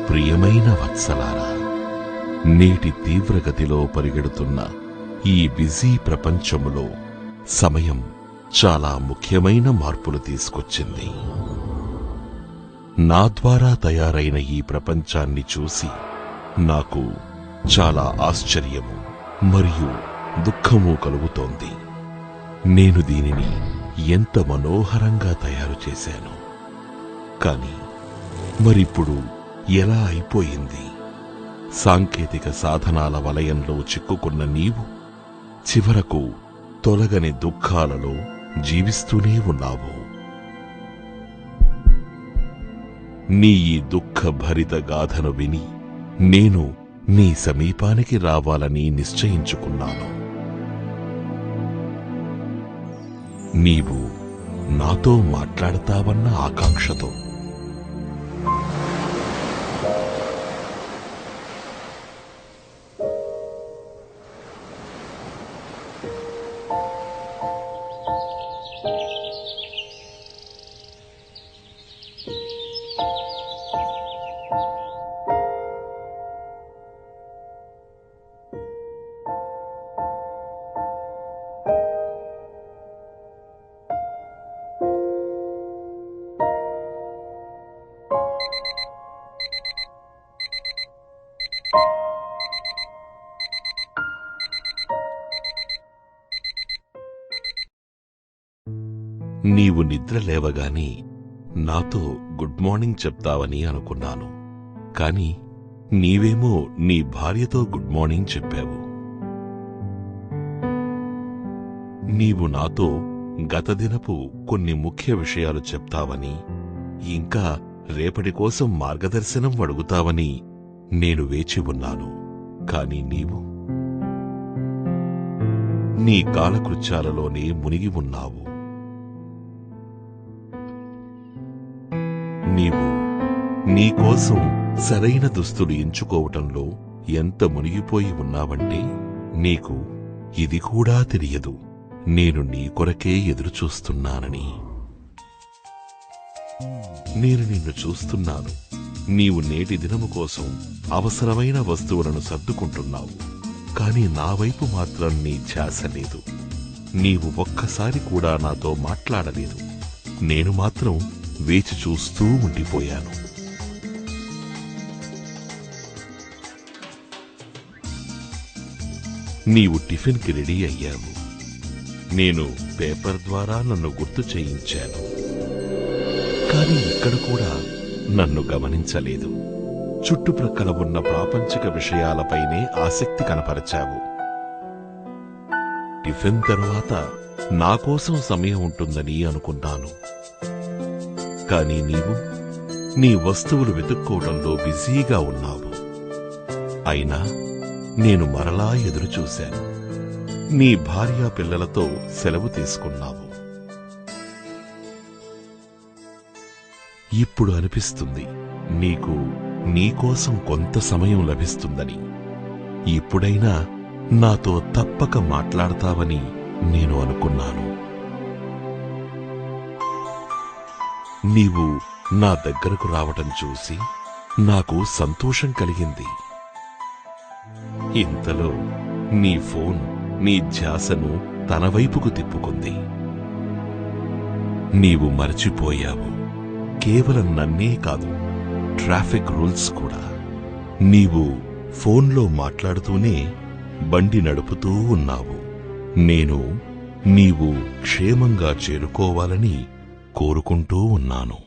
ప్రియమైన వత్సలారా, నేటి తీవ్రగతిలో పరిగెడుతున్న ఈ బిజీ ప్రపంచములో సమయం చాలా ముఖ్యమైన మార్పులు తీసుకొచ్చింది. నా ద్వారా తయారైన ఈ ప్రపంచాన్ని చూసి నాకు చాలా ఆశ్చర్యము మరియు దుఃఖము కలుగుతోంది. నేను దీనిని ఎంత మనోహరంగా తయారు చేశాను, కాని మరిప్పుడు ఎలా అయిపోయింది? సాంకేతిక సాధనాల వలయంలో చిక్కుకున్న నీవు చివరకు తొలగని దుఃఖాలలో జీవిస్తూనే ఉన్నావు. నీ ఈ దుఃఖభరిత గాథను విని నేను నీ సమీపానికి రావాలని నిశ్చయించుకున్నాను. నీవు నాతో మాట్లాడతావన్న ఆకాంక్షతో. నీవు నిద్ర లేవగానే నాతో గుడ్ మార్నింగ్ చెప్తావని అనుకున్నాను. కాని నీవేమో నీ భార్యతో గుడ్ మార్నింగ్ చెప్పావు. నీవు నాతో గత దినపు కొన్ని ముఖ్య విషయాలు చెప్తావని, ఇంకా రేపటి కోసం మార్గదర్శనం అడుగుతావని నేను వేచి ఉన్నాను. కాని నీవు నీ కాలకృత్యాలలోనే మునిగి ఉన్నావు. నీవు నీకోసం సరైన దుస్తులు ఎంచుకోవటంలో ఎంత మునిగిపోయి ఉన్నావంటే నీకు ఇది కూడా తెలియదు నేను నీ కొరకే ఎదురుచూస్తున్నానని. నేను నిన్ను చూస్తున్నాను. నీవు నేటి దినము కోసం అవసరమైన వస్తువులను సర్దుకుంటున్నావు. కాని నా వైపు మాత్రం నీ ధ్యాస లేదు. నీవు ఒక్కసారి కూడా నాతో మాట్లాడలేదు. నేను మాత్రం వేచి చూస్తూ ఉండిపోయాను. నీవు టిఫిన్కి రెడీ అయ్యావు. నేను పేపర్ ద్వారా నన్ను గుర్తు చేయించాను. కాని ఇక్కడ కూడా నన్ను గమనించలేదు. చుట్టుప్రక్కల ఉన్న ప్రాపంచిక విషయాలపైనే ఆసక్తి కనపరచావు. టిఫిన్ తరువాత నా కోసం సమయం ఉంటుందని అనుకున్నాను. కాని నీవు నీ వస్తువులు వెతుక్కోవడంలో బిజీగా ఉన్నావు. అయినా నేను మరలా ఎదురుచూశాను. నీ భార్య పిల్లలతో సెలవు తీసుకున్నావు. ఇప్పుడు అనిపిస్తుంది నీకు నీకోసం కొంత సమయం లభిస్తుందని. ఇప్పుడైనా నాతో తప్పక మాట్లాడతావని నేను అనుకున్నాను. నీవు నా దగ్గరకు రావటం చూసి నాకు సంతోషం కలిగింది. ఇంతలో నీ ఫోన్ నీ ధ్యాసను తన వైపుకు తిప్పుకుంది. నీవు మరచిపోయావు, కేవలం నన్నే కాదు, ట్రాఫిక్ రూల్స్ కూడా. నీవు ఫోన్లో మాట్లాడుతూనే బండి నడుపుతూ ఉన్నావు. నేను నీవు క్షేమంగా చేరుకోవాలని కోరుకుంటూ ఉన్నాను.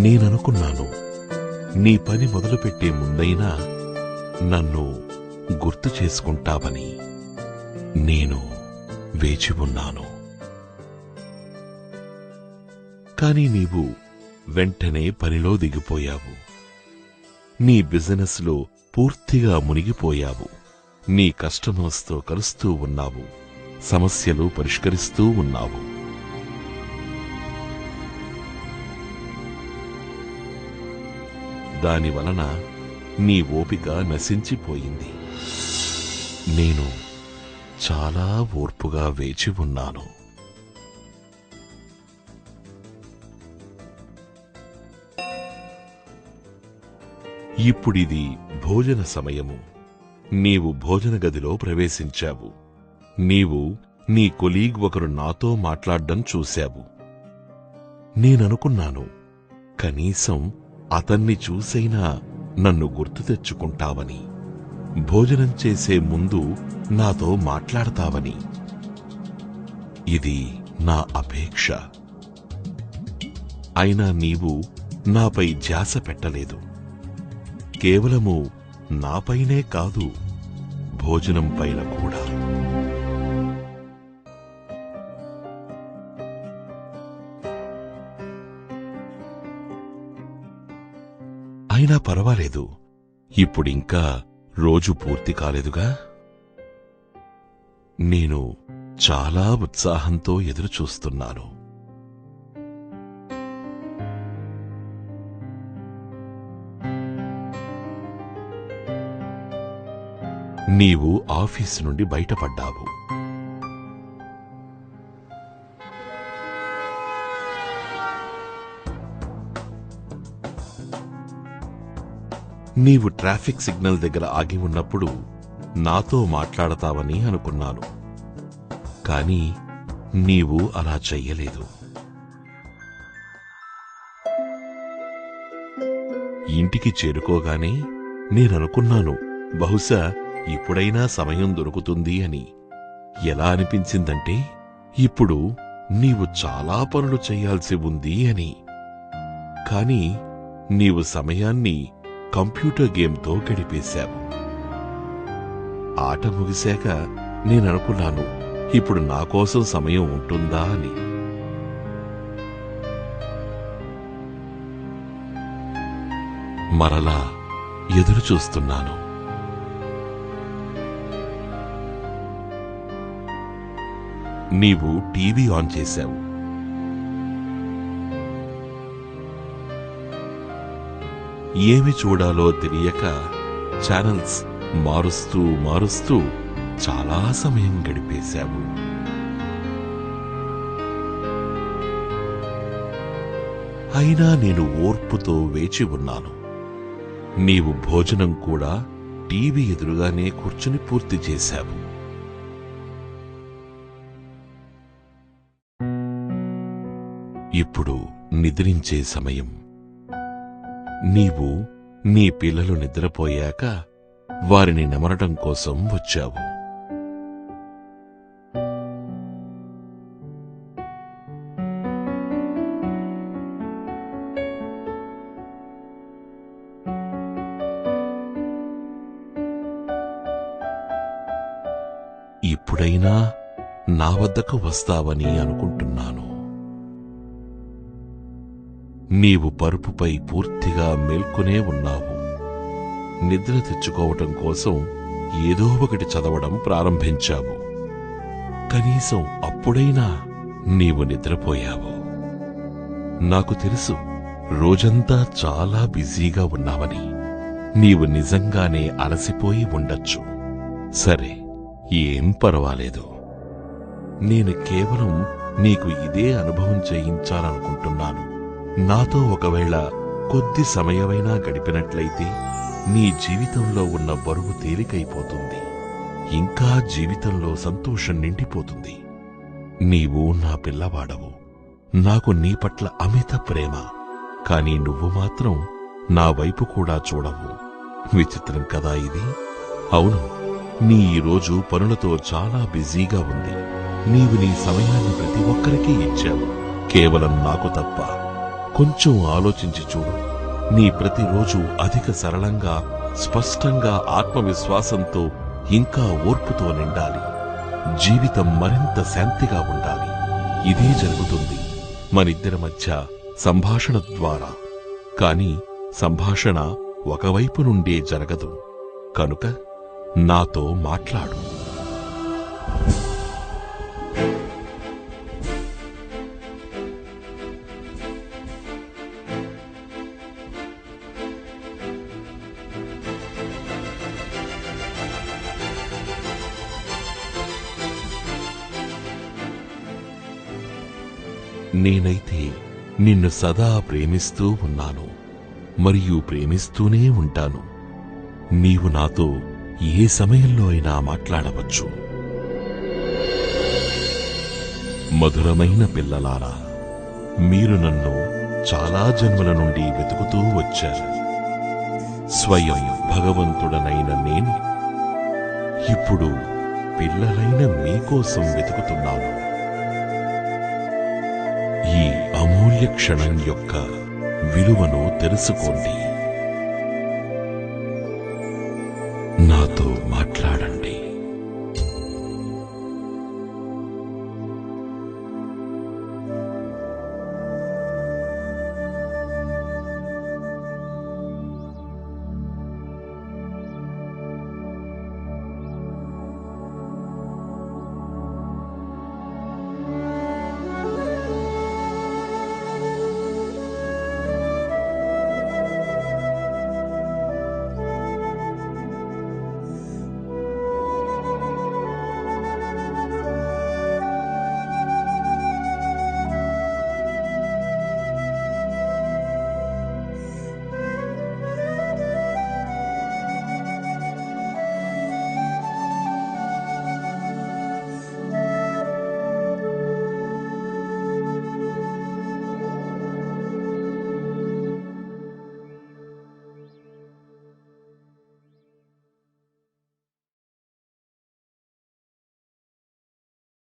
నేననుకున్నాను నీ పని మొదలుపెట్టే ముందైనా నన్ను గుర్తు చేసుకుంటావని. నేను వేచి ఉన్నాను. కాని నీవు వెంటనే పనిలో దిగిపోయావు. నీ బిజినెస్లో పూర్తిగా మునిగిపోయావు. నీ కస్టమర్స్తో కలుస్తూ ఉన్నావు. సమస్యలు పరిష్కరిస్తూ ఉన్నావు. దానివలన నీ ఓపిక నశించిపోయింది. నేను చాలా ఓర్పుగా వేచి ఉన్నాను. ఇప్పుడిది భోజన సమయము. నీవు భోజన గదిలో ప్రవేశించావు. నీవు నీ కొలీగ్ ఒకరు నాతో మాట్లాడ్డం చూశావు. నేననుకున్నాను, కనీసం అతన్ని చూసైనా నన్ను గుర్తు తెచ్చుకుంటావని, భోజనం చేసే ముందు నాతో మాట్లాడతావని. ఇది నా అపేక్ష. అయినా నీవు నాపై ధ్యాస పెట్టలేదు. కేవలము నాపైనే కాదు, భోజనం పైన కూడా. అయినా పర్వాలేదు, ఇప్పుడింకా రోజు పూర్తి కాలేదుగా. నేను చాలా ఉత్సాహంతో ఎదురుచూస్తున్నాను. నీవు ఆఫీసు నుండి బయటపడ్డావు. నీవు ట్రాఫిక్ సిగ్నల్ దగ్గర ఆగి ఉన్నప్పుడు నాతో మాట్లాడతావని అనుకున్నాను. కాని నీవు అలా చెయ్యలేదు. ఇంటికి చేరుకోగానే నేననుకున్నాను, బహుశా ఇప్పుడైనా సమయం దొరుకుతుంది అని. ఎలా అనిపించిందంటే, ఇప్పుడు నీవు చాలా పనులు చెయ్యాల్సి ఉంది అని. కాని నీవు సమయాన్ని కంప్యూటర్ గేమ్తో గడిపేశావు. ఆట ముగిశాక నేననుకున్నాను, ఇప్పుడు నా కోసం సమయం ఉంటుందా అని. మరలా ఎదురుచూస్తున్నాను. నీవు టీవీ ఆన్ చేశావు. ఏమి చూడాలో తెలియక ఛానల్స్ మారుస్తూ మారుస్తూ చాలా సమయం గడిపేశావు. అయినా నేను ఓర్పుతో వేచి ఉన్నాను. నీవు భోజనం కూడా టీవీ ఎదురుగానే కూర్చుని పూర్తి చేశావు. ఇప్పుడు నిద్రించే సమయం. నీవు నీ పిల్లలు నిద్రపోయాక వారిని నెమరటం కోసం వచ్చావు. ఇప్పుడైనా నా వద్దకు వస్తావని అనుకుంటున్నాను. నీవు పరుపుపై పూర్తిగా మేల్కొనే ఉన్నావు. నిద్ర తెచ్చుకోవటం కోసం ఏదో ఒకటి చదవడం ప్రారంభించావు. కనీసం అప్పుడైనా నీవు నిద్రపోయావు. నాకు తెలుసు, రోజంతా చాలా బిజీగా ఉన్నావని. నీవు నిజంగానే అలసిపోయి ఉండొచ్చు. సరే, ఏం పర్వాలేదు. నేను కేవలం నీకు ఇదే అనుభవం చేయించాలనుకుంటున్నాను. నాతో ఒకవేళ కొద్ది సమయమైనా గడిపినట్లయితే నీ జీవితంలో ఉన్న బరువు తేలికైపోతుంది. ఇంకా జీవితంలో సంతోషం నిండిపోతుంది. నీవు నా పిల్లవాడవు. నాకు నీ పట్ల అమిత ప్రేమ. కాని నువ్వు మాత్రం నా వైపు కూడా చూడవు. విచిత్రం కదా ఇది? అవును, నీ ఈరోజు పనులతో చాలా బిజీగా ఉంది. నీవు నీ సమయాన్ని ప్రతి ఒక్కరికీ ఇచ్చావు, కేవలం నాకు తప్ప. కొంచెం ఆలోచించి చూడు. నీ ప్రతిరోజు అధిక సరళంగా, స్పష్టంగా, ఆత్మవిశ్వాసంతో, ఇంకా ఓర్పుతో నిండాలి. జీవితం మరింత శాంతిగా ఉండాలి. ఇదే జరుగుతుంది మనిద్దరి మధ్య సంభాషణ ద్వారా. కాని సంభాషణ ఒకవైపు నుండే జరగదు. కనుక నాతో మాట్లాడు. నేనైతే నిన్ను సదా ప్రేమిస్తూ ఉన్నాను మరియు ప్రేమిస్తూనే ఉంటాను. నీవు నాతో ఏ సమయంలో అయినా మాట్లాడవచ్చు. మధురమైన పిల్లలారా, మీరు నన్ను చాలా జన్మల నుండి వెతుకుతూ వచ్చారు. స్వయం భగవంతుడనైన నేను ఇప్పుడు పిల్లలైన మీకోసం వెతుకుతున్నాను. ఈ అమూల్య క్షణం యొక్క విలువను తెలుసుకోండి.